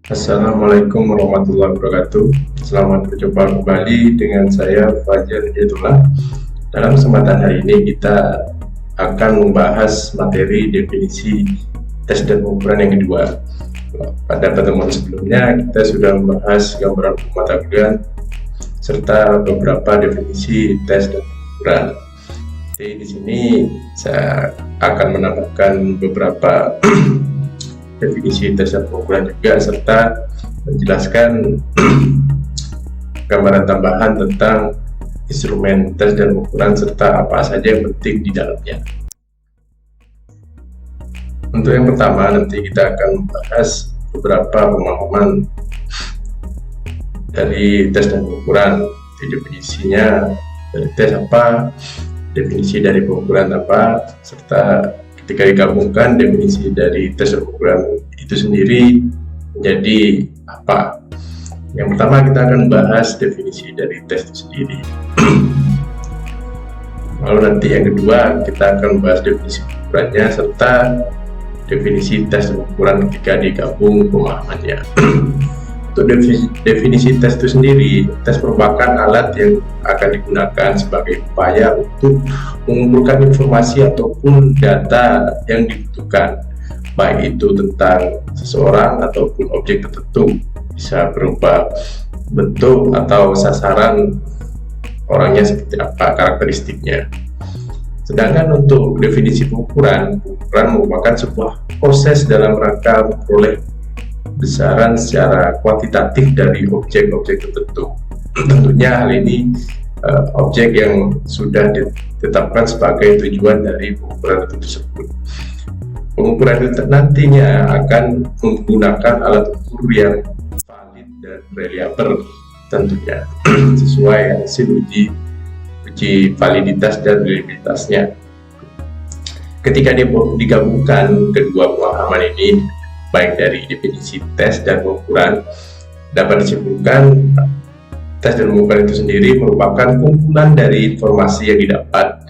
Assalamualaikum warahmatullahi wabarakatuh. Selamat berjumpa kembali dengan saya Fajar Hidayatullah. Dalam kesempatan hari ini kita akan membahas materi definisi tes dan pengukuran yang kedua. Pada pertemuan sebelumnya kita sudah membahas gambaran mata kuliah serta beberapa definisi tes dan pengukuran. Jadi di sini saya akan menambahkan beberapa definisi tes dan pengukuran juga, serta menjelaskan gambaran tambahan tentang instrumen tes dan pengukuran serta apa saja yang penting di dalamnya. Untuk yang pertama, nanti kita akan membahas beberapa pemahaman dari tes dan pengukuran, definisinya dari tes apa, definisi dari pengukuran apa, serta ketika digabungkan definisi dari tes dan pengukuran itu sendiri menjadi apa. Yang pertama kita akan bahas definisi dari tes itu sendiri. Lalu nanti yang kedua kita akan bahas definisi pengukurannya serta definisi tes dan pengukuran ketika digabung pemahamannya. Untuk definisi tes itu sendiri, tes merupakan alat yang akan digunakan sebagai upaya untuk mengumpulkan informasi ataupun data yang dibutuhkan, baik itu tentang seseorang ataupun objek tertentu, bisa berupa bentuk atau sasaran orangnya seperti apa, karakteristiknya. Sedangkan untuk definisi pengukuran merupakan sebuah proses dalam rangka memperoleh besaran secara kuantitatif dari objek-objek tertentu. Tentunya hal ini objek yang sudah ditetapkan sebagai tujuan dari pengukuran itu tersebut. Pengukuran itu nantinya akan menggunakan alat ukur yang valid dan reliable, tentunya sesuai hasil uji validitas dan reliabilitasnya. Ketika digabungkan kedua pemahaman ini, baik dari definisi tes dan pengukuran, dapat disimpulkan tes dan pengukuran itu sendiri merupakan kumpulan dari informasi yang didapat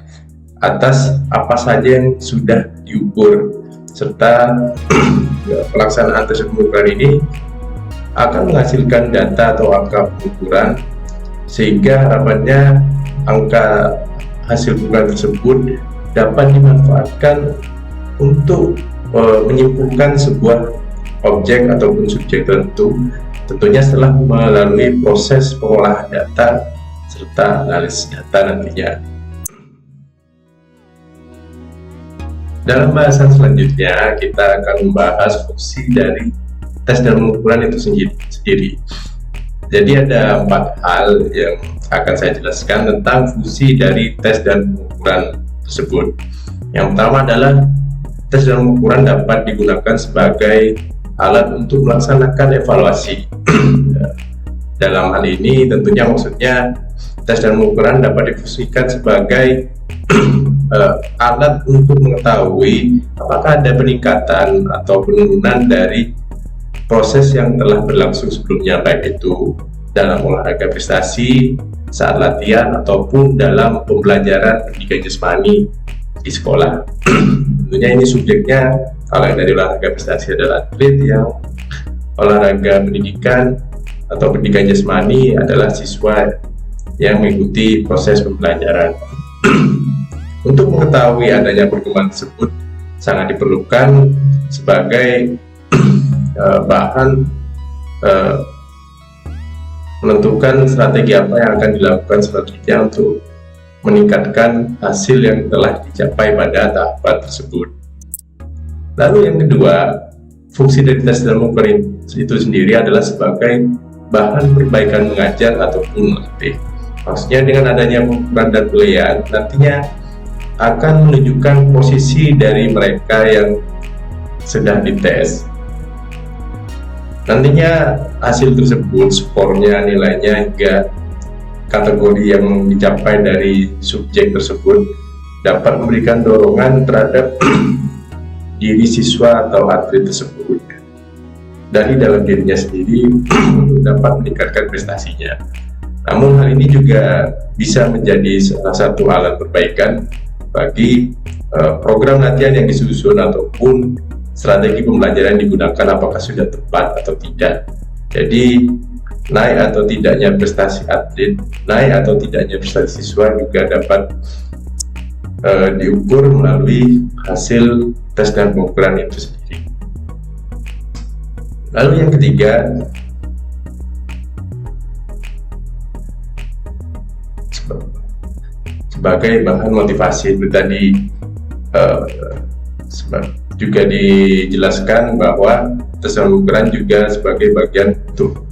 atas apa saja yang sudah diukur, serta pelaksanaan tes dan pengukuran ini akan menghasilkan data atau angka pengukuran, sehingga harapannya angka hasil pengukuran tersebut dapat dimanfaatkan untuk menyimpulkan sebuah objek ataupun subjek tertentu, tentunya setelah melalui proses pengolahan data serta analisis data nantinya. Dalam bahasan selanjutnya kita akan membahas fungsi dari tes dan pengukuran itu sendiri. Jadi ada 4 hal yang akan saya jelaskan tentang fungsi dari tes dan pengukuran tersebut. Yang pertama adalah tes dan pengukuran dapat digunakan sebagai alat untuk melaksanakan evaluasi. Dalam hal ini tentunya maksudnya tes dan pengukuran dapat difungsikan sebagai alat untuk mengetahui apakah ada peningkatan atau penurunan dari proses yang telah berlangsung sebelumnya, baik itu dalam olahraga prestasi, saat latihan, ataupun dalam pembelajaran pendidikan jasmani di sekolah. Tentunya ini subjeknya, kalau yang dari olahraga prestasi adalah atlet, yang olahraga pendidikan atau pendidikan jasmani adalah siswa yang mengikuti proses pembelajaran. Untuk mengetahui adanya perkembangan tersebut sangat diperlukan sebagai bahan menentukan strategi apa yang akan dilakukan selanjutnya untuk meningkatkan hasil yang telah dicapai pada tahapan tersebut. Lalu yang kedua, fungsi dari tes dan pengukuran itu sendiri adalah sebagai bahan perbaikan mengajar ataupun melatih. Maksudnya dengan adanya pengukuran dan penilaian nantinya akan menunjukkan posisi dari mereka yang sedang dites. Nantinya hasil tersebut, skornya, nilainya, hingga kategori yang dicapai dari subjek tersebut dapat memberikan dorongan terhadap diri siswa atau atlet tersebut dari dalam dirinya sendiri dapat meningkatkan prestasinya. Namun hal ini juga bisa menjadi salah satu alat perbaikan bagi program latihan yang disusun ataupun strategi pembelajaran yang digunakan apakah sudah tepat atau tidak. Jadi naik atau tidaknya prestasi atlet, naik atau tidaknya prestasi siswa juga dapat diukur melalui hasil tes dan pengukuran itu sendiri. Lalu yang ketiga, sebagai bahan motivasi, itu tadi juga dijelaskan bahwa tes dan pengukuran juga sebagai bagian untuk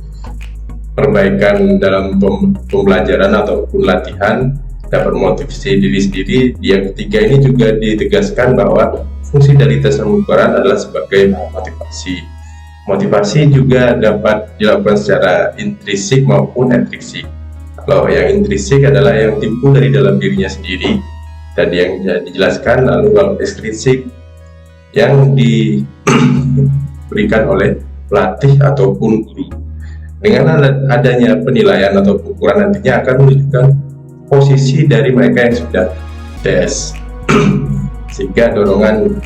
perbaikan dalam pembelajaran ataupun latihan, dapat memotivasi diri sendiri. Yang ketiga ini juga ditegaskan bahwa fungsi dari tes dan pengukuran adalah sebagai motivasi. Motivasi juga dapat dilakukan secara intrinsik maupun ekstrinsik. Kalau yang intrinsik adalah yang timbul dari dalam dirinya sendiri, tadi yang dijelaskan. Lalu kalau ekstrinsik yang diberikan oleh pelatih ataupun guru. Dengan adanya penilaian atau pengukuran nantinya akan menunjukkan posisi dari mereka yang sudah tes, sehingga dorongan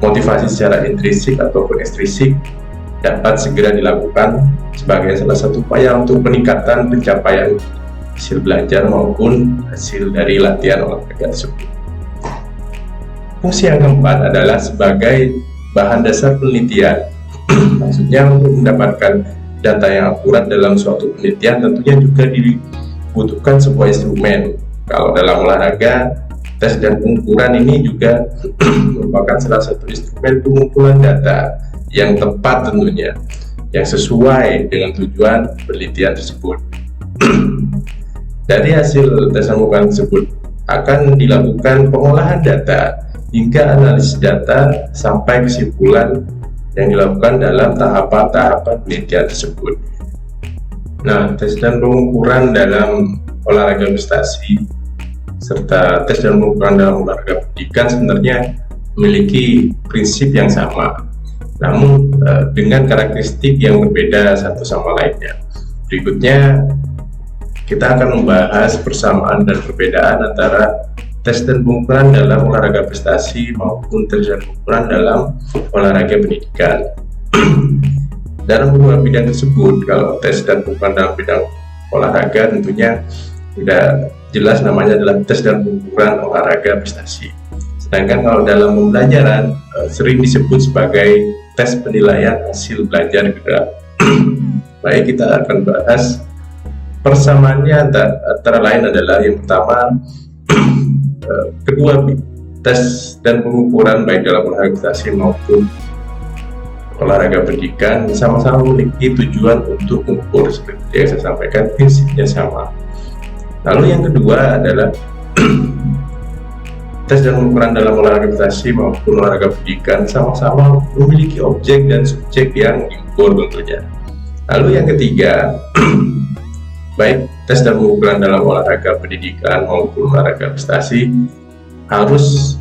motivasi secara intrinsik ataupun ekstrinsik dapat segera dilakukan sebagai salah satu upaya untuk peningkatan pencapaian hasil belajar maupun hasil dari latihan olahraga tersebut. Fungsi yang keempat adalah sebagai bahan dasar penelitian. Maksudnya untuk mendapatkan data yang akurat dalam suatu penelitian tentunya juga dibutuhkan sebuah instrumen. Kalau dalam olahraga, tes dan pengukuran ini juga merupakan salah satu instrumen pengumpulan data yang tepat tentunya, yang sesuai dengan tujuan penelitian tersebut. Dari hasil tes dan pengukuran tersebut akan dilakukan pengolahan data hingga analisis data sampai kesimpulan yang dilakukan dalam tahapan-tahapan penelitian tersebut. Nah, tes dan pengukuran dalam olahraga prestasi serta tes dan pengukuran dalam olahraga pendidikan sebenarnya memiliki prinsip yang sama, namun dengan karakteristik yang berbeda satu sama lainnya. Berikutnya kita akan membahas persamaan dan perbedaan antara tes dan pengukuran dalam olahraga prestasi maupun tes dan pengukuran dalam olahraga pendidikan. Dalam kedua bidang tersebut, kalau tes dan pengukuran dalam bidang olahraga tentunya sudah jelas namanya adalah tes dan pengukuran olahraga prestasi. Sedangkan kalau dalam pembelajaran sering disebut sebagai tes penilaian hasil belajar gerak. Baik, kita akan bahas persamaannya antara lain adalah yang pertama, kedua tes dan pengukuran baik dalam olahraga prestasi maupun olahraga pendidikan sama-sama memiliki tujuan untuk mengukur, seperti yang saya sampaikan, prinsipnya sama. Lalu yang kedua adalah tes dan pengukuran dalam olahraga prestasi maupun olahraga pendidikan sama-sama memiliki objek dan subjek yang diukur tentunya. Lalu yang ketiga, baik tes dan pengukuran dalam olahraga pendidikan maupun olahraga prestasi harus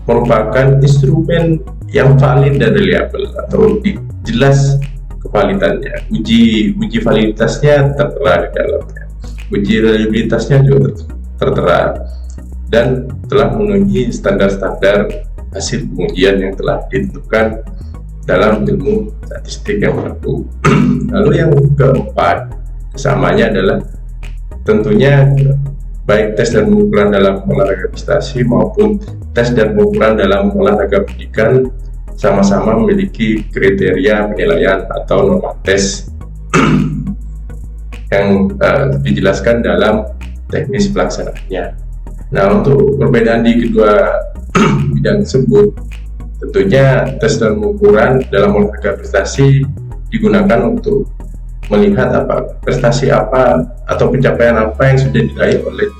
merupakan instrumen yang valid dan reliable atau jelas kevalidannya. Uji validitasnya tertera di dalamnya. Uji reliabilitasnya juga tertera dan telah memenuhi standar-standar hasil pengujian yang telah ditentukan dalam ilmu statistik yang berlaku. Lalu yang keempat, kesamanya adalah tentunya baik tes dan pengukuran dalam olahraga prestasi maupun tes dan pengukuran dalam olahraga pendidikan sama-sama memiliki kriteria penilaian atau norma tes yang dijelaskan dalam teknis pelaksanaannya. Nah, untuk perbedaan di kedua bidang tersebut, tentunya tes dan pengukuran dalam olahraga prestasi digunakan untuk melihat prestasi apa atau pencapaian apa yang sudah diraih oleh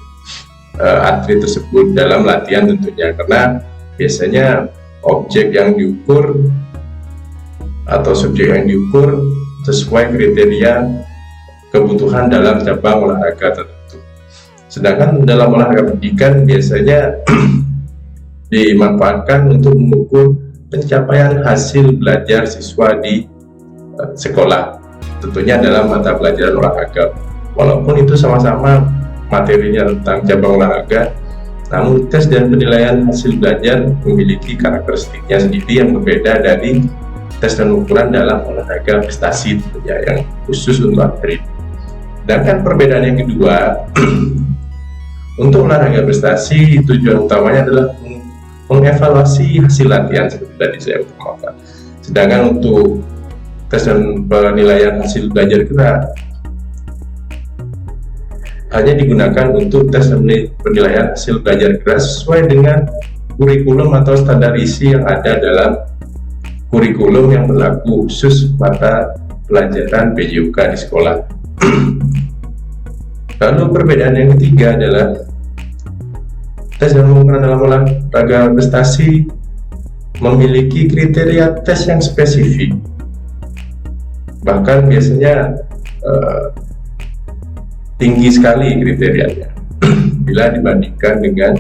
atlet tersebut dalam latihan tentunya, karena biasanya objek yang diukur atau subjek yang diukur sesuai kriteria kebutuhan dalam cabang olahraga tertentu. Sedangkan dalam olahraga pendidikan biasanya dimanfaatkan untuk mengukur pencapaian hasil belajar siswa di sekolah, tentunya dalam mata pelajaran olahraga. Walaupun itu sama-sama materinya tentang cabang olahraga, Namun tes dan penilaian hasil belajar memiliki karakteristiknya sendiri yang berbeda dari tes dan ukuran dalam olahraga prestasi tentunya, yang khusus untuk atlet. Sedangkan perbedaan yang kedua, untuk olahraga prestasi tujuan utamanya adalah mengevaluasi hasil latihan seperti tadi saya utamakan. Sedangkan untuk tes dan penilaian hasil belajar gerak hanya digunakan untuk tes dan penilaian hasil belajar gerak sesuai dengan kurikulum atau standar isi yang ada dalam kurikulum yang berlaku khusus pada pelajaran PJUK di sekolah. Lalu perbedaan yang ketiga adalah tes dan pengukuran dalam olahraga prestasi memiliki kriteria tes yang spesifik. Bahkan biasanya tinggi sekali kriterianya bila dibandingkan dengan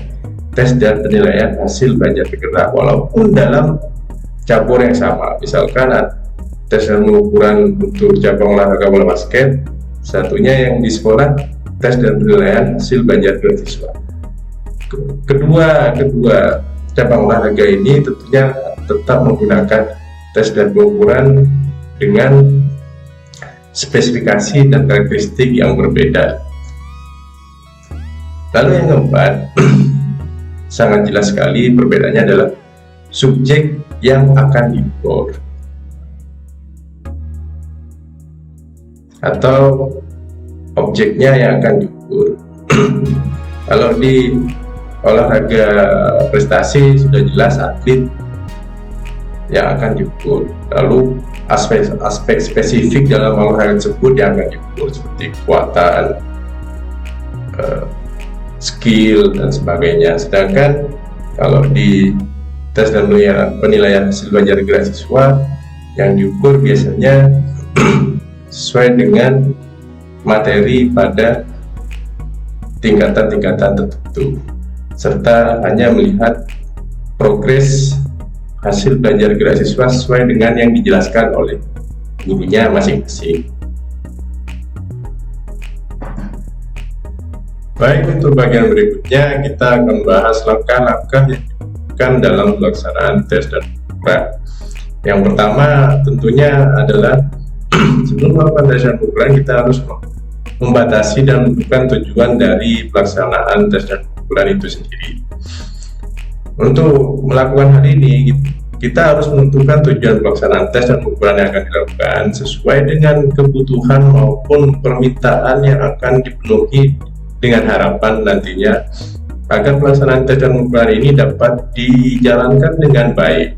tes dan penilaian hasil belajar gerak, walaupun dalam cabur yang sama. Misalkan tes dan pengukuran untuk cabang olahraga bola basket, satunya yang di sekolah tes dan penilaian hasil belajar gerak siswa. Kedua cabang olahraga ini tentunya tetap menggunakan tes dan pengukuran dengan spesifikasi dan karakteristik yang berbeda. Lalu yang keempat, sangat jelas sekali perbedaannya adalah subjek yang akan diukur atau objeknya yang akan diukur. Kalau di olahraga prestasi sudah jelas atlet yang akan diukur, lalu aspek spesifik dalam olahraga tersebut yang akan diukur seperti kekuatan, skill dan sebagainya. Sedangkan kalau di tes dan penilaian hasil belajar gerak siswa, yang diukur biasanya sesuai dengan materi pada tingkatan-tingkatan tertentu, serta hanya melihat progres hasil belajar gerak siswa sesuai dengan yang dijelaskan oleh gurunya masing-masing. Baik, untuk bagian berikutnya kita akan bahas langkah-langkah yang dilakukan dalam pelaksanaan tes dan pengukuran. Yang pertama tentunya adalah sebelum melakukan tes dan pengukuran, kita harus membatasi dan menentukan tujuan dari pelaksanaan tes dan pengukuran itu sendiri. Untuk melakukan hal ini, kita harus menentukan tujuan pelaksanaan tes dan pengukuran yang akan dilakukan sesuai dengan kebutuhan maupun permintaan yang akan dipenuhi, dengan harapan nantinya agar pelaksanaan tes dan pengukuran ini dapat dijalankan dengan baik.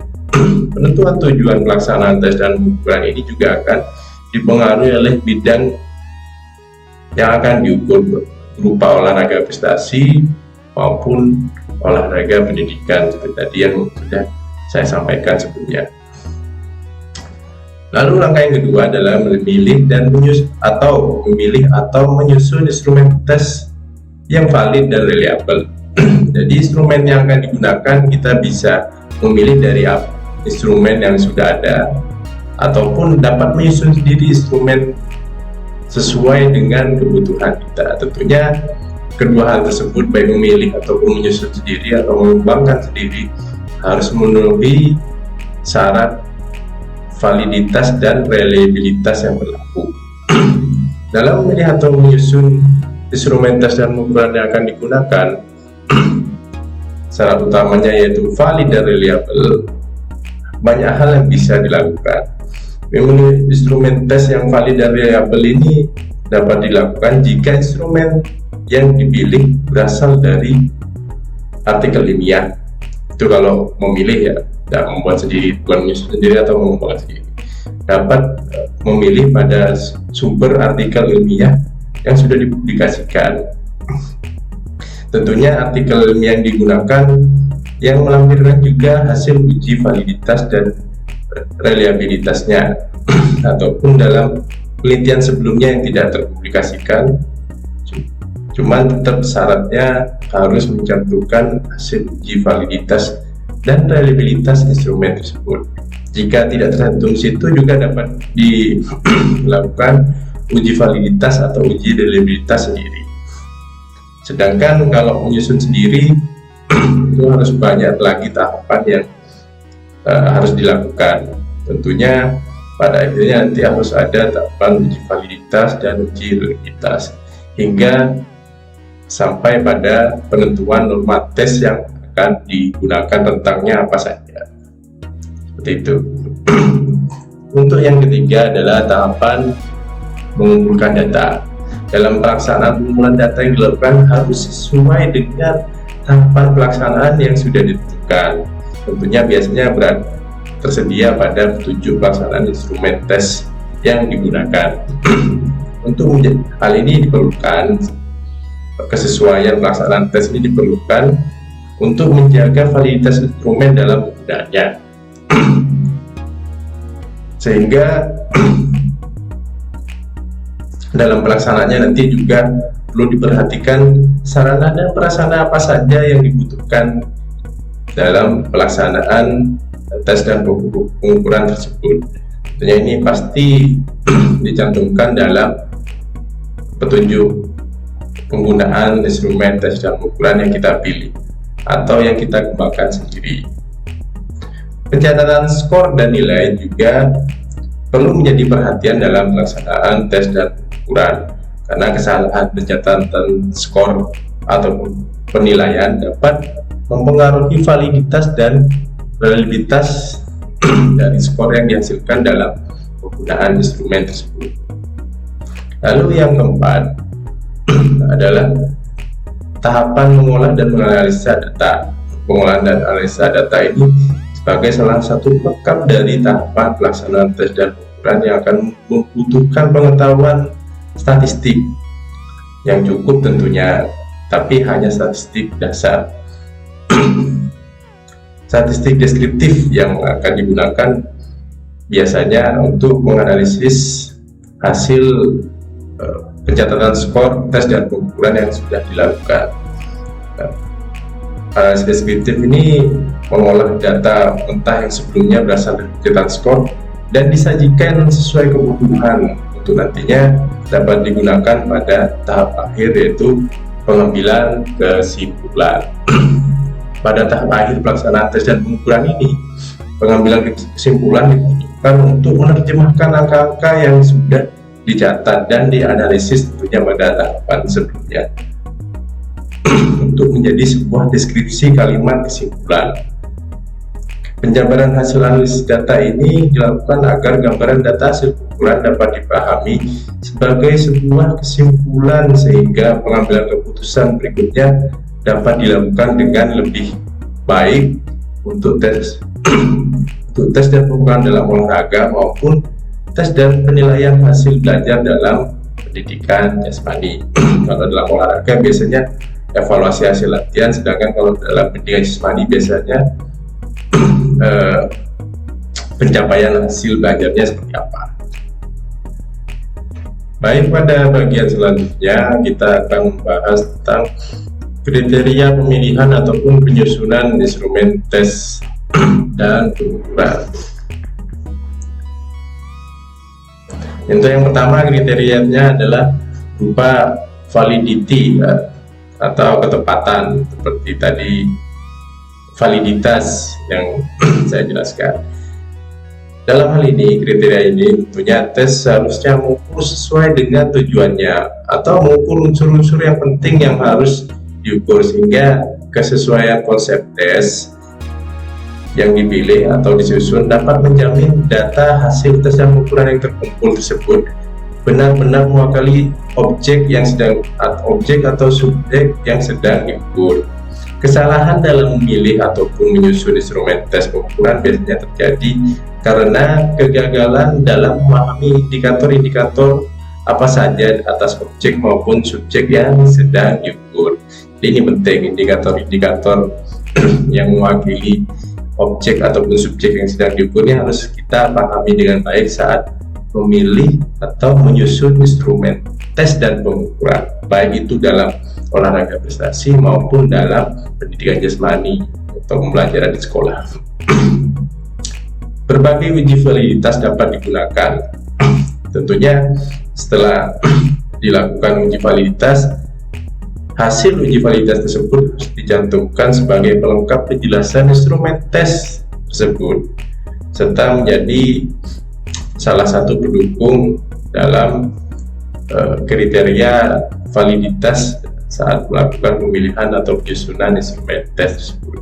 Penentuan tujuan pelaksanaan tes dan pengukuran ini juga akan dipengaruhi oleh bidang yang akan diukur, berupa olahraga prestasi maupun olahraga pendidikan seperti tadi yang sudah saya sampaikan sebelumnya. Lalu langkah yang kedua adalah memilih atau menyusun instrumen tes yang valid dan reliable. Jadi instrumen yang akan digunakan, kita bisa memilih dari instrumen yang sudah ada ataupun dapat menyusun sendiri instrumen sesuai dengan kebutuhan kita. Tentunya kedua hal tersebut, baik memilih ataupun menyusun sendiri atau mengembangkan sendiri, harus memenuhi syarat validitas dan reliabilitas yang berlaku. Dalam memilih atau menyusun instrumen tes dan pengukuran yang akan digunakan, syarat utamanya yaitu valid dan reliable. Banyak hal yang bisa dilakukan. Memilih instrumen tes yang valid dan reliable ini dapat dilakukan jika instrumen yang dipilih berasal dari artikel ilmiah. Itu kalau memilih ya, tidak membuat sendiri, bukan menyusun sendiri atau mengembangkan sendiri. Dapat memilih pada sumber artikel ilmiah yang sudah dipublikasikan. Tentunya artikel ilmiah yang digunakan yang melampirkan juga hasil uji validitas dan reliabilitasnya, ataupun dalam penelitian sebelumnya yang tidak terpublikasikan, cuman tetap syaratnya harus mencantumkan hasil uji validitas dan reliabilitas instrumen tersebut. Jika tidak tercantum situ, juga dapat dilakukan uji validitas atau uji reliabilitas sendiri. Sedangkan kalau menyusun sendiri, itu harus banyak lagi tahapan yang harus dilakukan. Tentunya pada akhirnya nanti harus ada tahapan uji validitas dan uji reliabilitas hingga sampai pada penentuan norma tes yang akan digunakan tentangnya apa saja. Seperti itu. Untuk yang ketiga adalah tahapan mengumpulkan data. Dalam pelaksanaan pengumpulan data yang dilakukan harus sesuai dengan tahapan pelaksanaan yang sudah ditentukan. Tentunya biasanya tersedia pada petunjuk pelaksanaan instrumen tes yang digunakan. Untuk hal ini diperlukan kesesuaian pelaksanaan tes ini diperlukan untuk menjaga validitas instrumen dalam penggunaannya. Sehingga dalam pelaksanaannya nanti juga perlu diperhatikan sarana dan prasarana apa saja yang dibutuhkan dalam pelaksanaan tes dan pengukuran tersebut. Tentunya ini pasti dicantumkan dalam petunjuk penggunaan instrumen tes dan pengukuran yang kita pilih atau yang kita kembangkan sendiri. Pencatatan skor dan nilai juga perlu menjadi perhatian dalam pelaksanaan tes dan pengukuran, karena kesalahan pencatatan skor atau penilaian dapat mempengaruhi validitas dan reliabilitas dari skor yang dihasilkan dalam penggunaan instrumen tersebut. Lalu yang keempat adalah tahapan mengolah dan menganalisa data. Pengolahan dan analisa data ini sebagai salah satu pelengkap dari tahapan pelaksanaan tes dan pengukuran yang akan membutuhkan pengetahuan statistik yang cukup tentunya, tapi hanya statistik dasar. Statistik deskriptif yang akan digunakan biasanya untuk menganalisis hasil pencatatan skor, tes dan pengukuran yang sudah dilakukan. Analisis deskriptif ini mengolah data mentah yang sebelumnya berasal dari pencatatan skor dan disajikan sesuai kebutuhan untuk nantinya dapat digunakan pada tahap akhir, yaitu pengambilan kesimpulan. Pada tahap akhir pelaksanaan tes dan pengukuran ini, pengambilan kesimpulan dibutuhkan untuk menerjemahkan angka-angka yang sudah dicatat dan dianalisis tentunya pada tahapan sebelumnya untuk menjadi sebuah deskripsi kalimat kesimpulan. Penjabaran hasil analisis data ini dilakukan agar gambaran data hasil pengukuran dapat dipahami sebagai sebuah kesimpulan, sehingga pengambilan keputusan berikutnya dapat dilakukan dengan lebih baik untuk tes dan pengukuran dalam olahraga maupun tes dan penilaian hasil belajar dalam pendidikan jasmani. Kalau dalam olahraga biasanya evaluasi hasil latihan, sedangkan kalau dalam pendidikan jasmani biasanya pencapaian hasil belajarnya seperti apa. Baik, pada bagian selanjutnya kita akan membahas tentang kriteria pemilihan ataupun penyusunan instrumen tes dan pengukuran. Untuk yang pertama, kriterianya adalah berupa validity atau ketepatan, seperti tadi validitas yang saya jelaskan. Dalam hal ini, kriteria ini tentunya tes seharusnya mengukur sesuai dengan tujuannya atau mengukur unsur-unsur yang penting yang harus diukur, sehingga kesesuaian konsep tes yang dipilih atau disusun dapat menjamin data hasil tes dan pengukuran yang terkumpul tersebut benar-benar mewakili objek atau subjek yang sedang diukur. Kesalahan dalam memilih ataupun menyusun instrumen tes pengukuran biasanya terjadi karena kegagalan dalam memahami indikator-indikator apa saja atas objek maupun subjek yang sedang diukur. Jadi ini penting, indikator-indikator yang mewakili objek ataupun subjek yang sedang diukurnya harus kita pahami dengan baik saat memilih atau menyusun instrumen tes dan pengukuran, baik itu dalam olahraga prestasi maupun dalam pendidikan jasmani atau pembelajaran di sekolah. Berbagai uji validitas dapat digunakan. Tentunya setelah dilakukan uji validitas, hasil uji validitas tersebut harus dicantumkan sebagai pelengkap penjelasan instrumen tes tersebut, serta menjadi salah satu pendukung dalam kriteria validitas saat melakukan pemilihan atau penyusunan instrumen tes tersebut.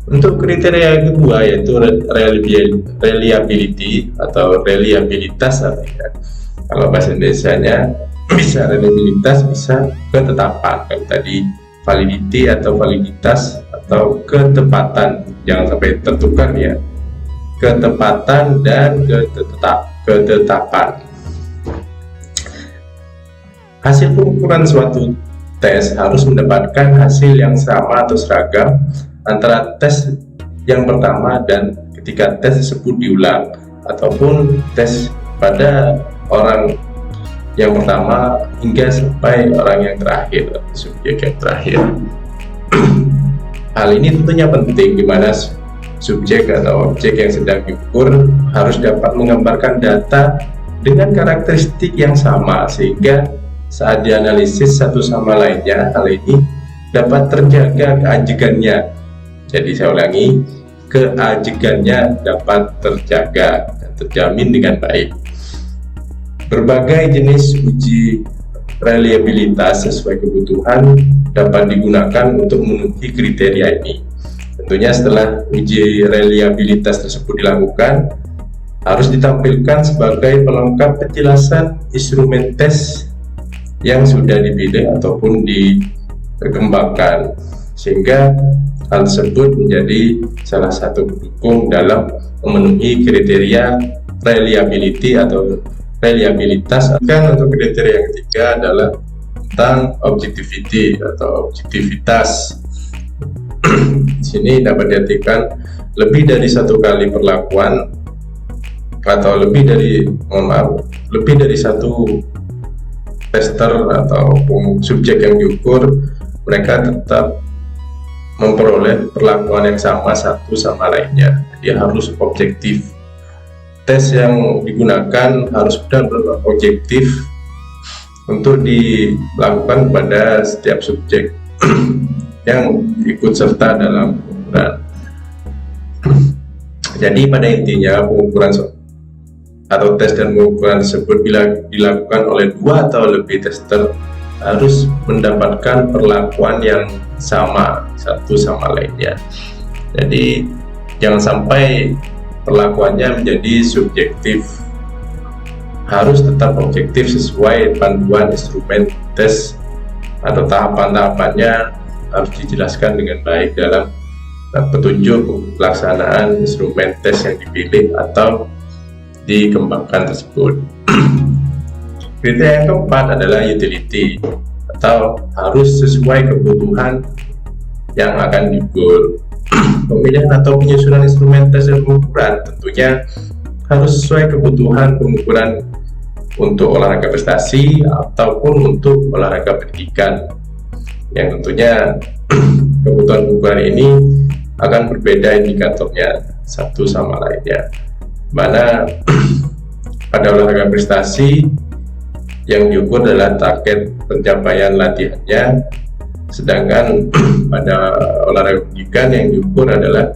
Untuk kriteria yang kedua yaitu reliability atau reliabilitas artinya. Kalau bahasa Indonesianya bisa reliabilitas, bisa ketetapan. Kalau tadi validity atau validitas atau ketepatan, jangan sampai tertukar ya. Ketepatan dan ketetapan. Hasil pengukuran suatu tes harus mendapatkan hasil yang sama atau seragam antara tes yang pertama dan ketika tes tersebut diulang, ataupun tes pada orang yang pertama hingga sampai orang yang terakhir, subjek yang terakhir. Hal ini tentunya penting di mana subjek atau objek yang sedang diukur harus dapat menggambarkan data dengan karakteristik yang sama, sehingga saat dianalisis satu sama lainnya, hal ini dapat terjaga keajegannya. Jadi saya ulangi, keajegannya dapat terjaga dan terjamin dengan baik. Berbagai jenis uji reliabilitas sesuai kebutuhan dapat digunakan untuk memenuhi kriteria ini. Tentunya setelah uji reliabilitas tersebut dilakukan, harus ditampilkan sebagai pelengkap penjelasan instrumen tes yang sudah dipilih ataupun dikembangkan, sehingga hal tersebut menjadi salah satu pendukung dalam memenuhi kriteria reliability atau reliabilitas. Dan untuk kriteria yang ketiga adalah tentang objectivity atau objektivitas. Di sini dapat diartikan lebih dari satu kali perlakuan atau lebih dari satu tester atau subjek yang diukur, mereka tetap memperoleh perlakuan yang sama satu sama lainnya. Dia harus objektif. Tes yang digunakan harus benar-benar objektif untuk dilakukan kepada setiap subjek yang ikut serta dalam pengukuran. Jadi pada intinya pengukuran atau tes dan pengukuran tersebut bila dilakukan oleh dua atau lebih tester harus mendapatkan perlakuan yang sama satu sama lainnya. Jadi jangan sampai perlakuannya menjadi subjektif, harus tetap objektif sesuai panduan instrumen tes atau tahapan-tahapannya harus dijelaskan dengan baik dalam petunjuk pelaksanaan instrumen tes yang dipilih atau dikembangkan tersebut. Kriteria yang keempat adalah utility atau harus sesuai kebutuhan yang akan diukur. Pemilihan atau penyusunan instrumen tes dan pengukuran tentunya harus sesuai kebutuhan pengukuran untuk olahraga prestasi ataupun untuk olahraga pendidikan, yang tentunya kebutuhan pengukuran ini akan berbeda indikatornya satu sama lainnya. Mana pada olahraga prestasi yang diukur adalah target pencapaian latihannya, sedangkan pada olahraga pendidikan yang diukur adalah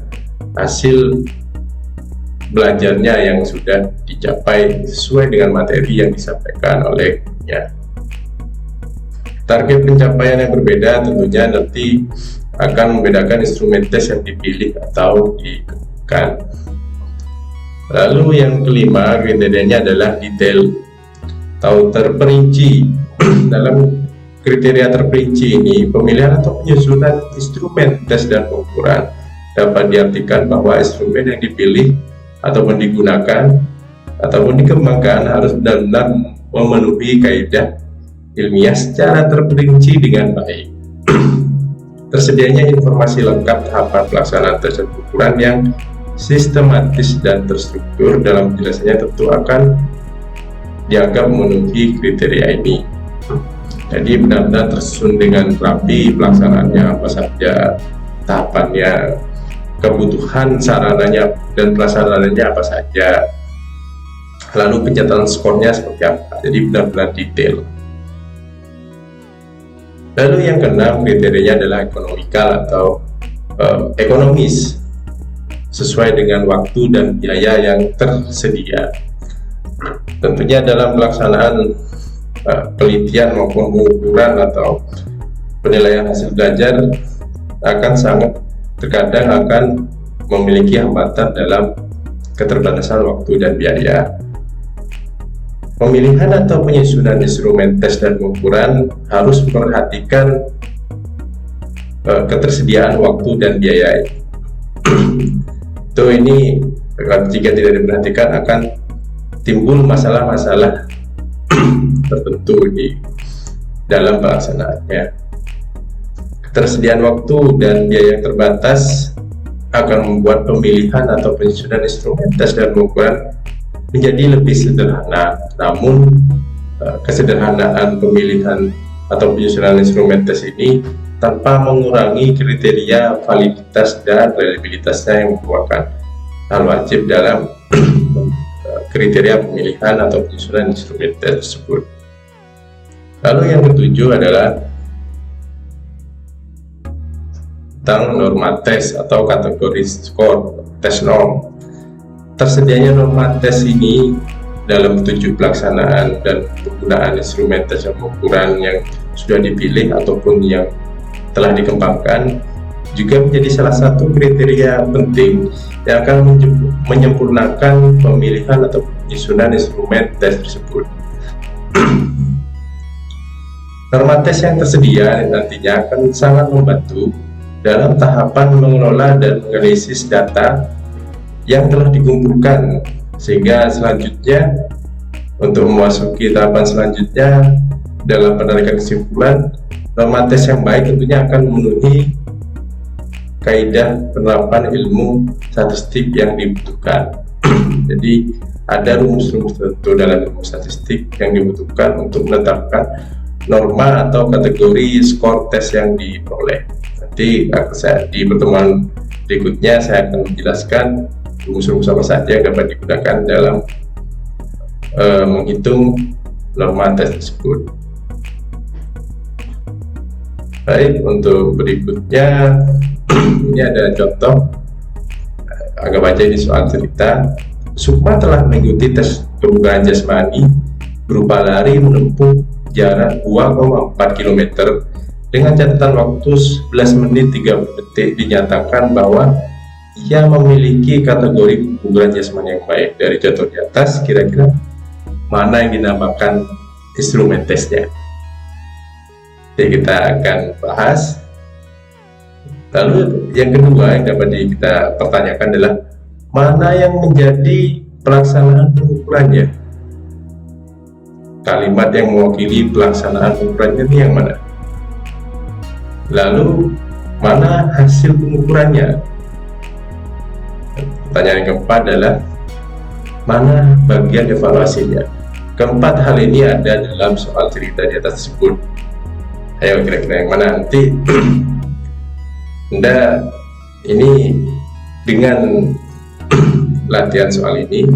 hasil belajarnya yang sudah dicapai sesuai dengan materi yang disampaikan oleh gurunya. Target pencapaian yang berbeda tentunya nanti akan membedakan instrumen tes yang dipilih atau dikembangkan. Lalu yang kelima, kriterianya adalah detail atau terperinci. Dalam kriteria terperinci ini, pemilihan atau penyusunan instrumen tes dan pengukuran dapat diartikan bahwa instrumen yang dipilih ataupun digunakan ataupun dikembangkan harus benar-benar memenuhi kaidah ilmiah secara terperinci dengan baik. Tersedianya informasi lengkap tahapan pelaksanaan tes dan pengukuran yang sistematis dan terstruktur dalam penjelasannya tentu akan dianggap memenuhi kriteria ini. Jadi benar-benar tersusun dengan rapi pelaksanaannya apa saja, tahapannya, kebutuhan sarananya dan prasarananya apa saja, lalu pencatatan skornya seperti apa. Jadi benar-benar detail. Lalu yang keenam, kriterianya adalah ekonomikal atau ekonomis, sesuai dengan waktu dan biaya yang tersedia. Tentunya dalam pelaksanaan penelitian maupun pengukuran atau penilaian hasil belajar terkadang akan memiliki hambatan dalam keterbatasan waktu dan biaya. Pemilihan atau penyusunan instrumen tes dan pengukuran harus memperhatikan ketersediaan waktu dan biaya. Ini jika tidak diperhatikan akan timbul masalah-masalah tertentu di dalam pelaksanaannya. Ketersediaan waktu dan biaya yang terbatas akan membuat pemilihan atau penyusunan instrumen tes dan pengukuran menjadi lebih sederhana. Namun kesederhanaan pemilihan atau penyusunan instrumen tes ini tanpa mengurangi kriteria validitas dan reliabilitasnya yang merupakan hal wajib dalam kriteria pemilihan atau penyusunan instrumen tes tersebut. Lalu yang ketujuh adalah tentang norma tes atau kategori skor tes norm. Tersedianya norma tes ini dalam petunjuk pelaksanaan dan penggunaan instrumen tes dan pengukuran yang sudah dipilih ataupun yang telah dikembangkan juga menjadi salah satu kriteria penting yang akan menyempurnakan pemilihan atau penyusunan instrumen tes tersebut. Norma tes yang tersedia nantinya akan sangat membantu dalam tahapan mengelola dan menganalisis data yang telah dikumpulkan, sehingga selanjutnya untuk memasuki tahapan selanjutnya dalam penarikan kesimpulan, norma tes yang baik tentunya akan memenuhi kaidah penerapan ilmu statistik yang dibutuhkan. Jadi ada rumus-rumus tertentu dalam ilmu statistik yang dibutuhkan untuk menetapkan norma atau kategori skor tes yang diperoleh. Nanti di pertemuan berikutnya saya akan menjelaskan rumus-rumus apa saja yang dapat digunakan dalam menghitung norma tes tersebut. Baik, untuk berikutnya ini ada contoh, anggap aja ini soal cerita. Sukma telah mengikuti tes kebugaran jasmani berupa lari menempuh jarak 2,4 km dengan catatan waktu 11 menit 30 detik. Dinyatakan bahwa ia memiliki kategori kebugaran jasmani yang baik. Dari contoh di atas, kira-kira mana yang dinamakan instrumen tesnya? Jadi kita akan bahas. Lalu yang kedua yang dapat kita pertanyakan adalah mana yang menjadi pelaksanaan pengukurannya? Kalimat yang mewakili pelaksanaan pengukurannya ini yang mana? Lalu mana hasil pengukurannya? Pertanyaan yang keempat adalah mana bagian evaluasinya? Keempat hal ini ada dalam soal cerita di atas tersebut. Ayo kira-kira yang mana? Nanti Anda ini dengan latihan soal ini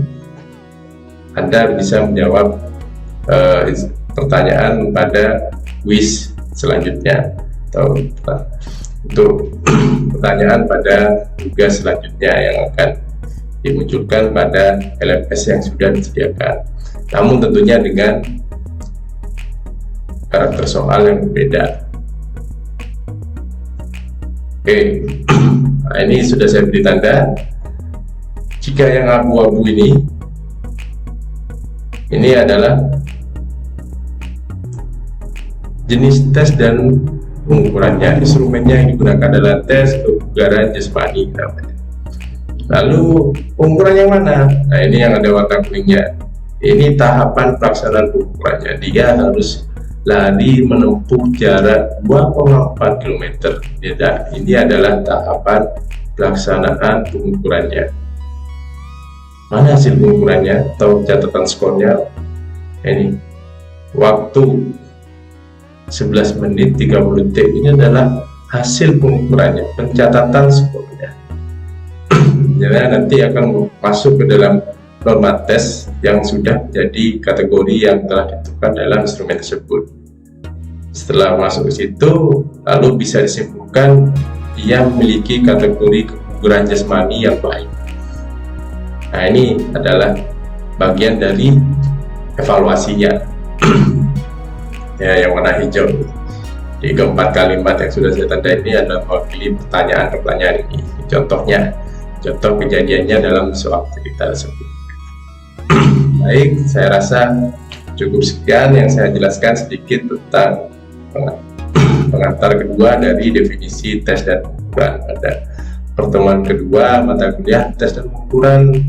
Anda bisa menjawab pertanyaan pada quiz selanjutnya atau untuk pertanyaan pada tugas selanjutnya yang akan dimunculkan pada LMS yang sudah disediakan, namun tentunya dengan karakter soal yang berbeda. Oke, nah ini sudah saya beri tanda. Jika yang abu-abu ini adalah jenis tes dan pengukurannya. Instrumennya yang digunakan adalah tes kebugaran jasmani namanya. Lalu pengukuran yang mana? Nah ini yang ada warna kuningnya. Ini tahapan pelaksanaan pengukurannya. Dia harus lari menempuh jarak 2,4 km. Ini adalah tahapan pelaksanaan pengukurannya. Mana hasil pengukurannya atau catatan skornya? Ini waktu 11 menit 30 detik ini adalah hasil pengukurannya, pencatatan skornya. Jadi nanti akan masuk ke dalam norma tes yang sudah menjadi kategori yang telah ditentukan dalam instrumen tersebut. Setelah masuk ke situ, lalu bisa disimpulkan dia memiliki kategori keguguran jasmani yang baik. Nah, ini adalah bagian dari evaluasinya. Ya, yang warna hijau. Di keempat kalimat yang sudah saya tanda ini adalah mewakili pertanyaan-pertanyaan ini. Contohnya, contoh kejadiannya dalam soal cerita tersebut. Baik, saya rasa cukup sekian yang saya jelaskan sedikit tentang pengantar kedua dari definisi tes dan pengukuran pada pertemuan kedua mata kuliah tes dan pengukuran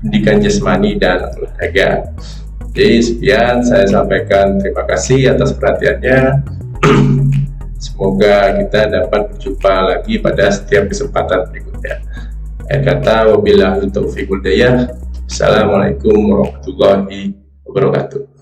pendidikan jasmani dan olahraga. Jadi sekian saya sampaikan, terima kasih atas perhatiannya. Semoga kita dapat berjumpa lagi pada setiap kesempatan berikutnya. Akhir kata, wabillahi taufiq wal hidayah. Assalamualaikum warahmatullahi wabarakatuh.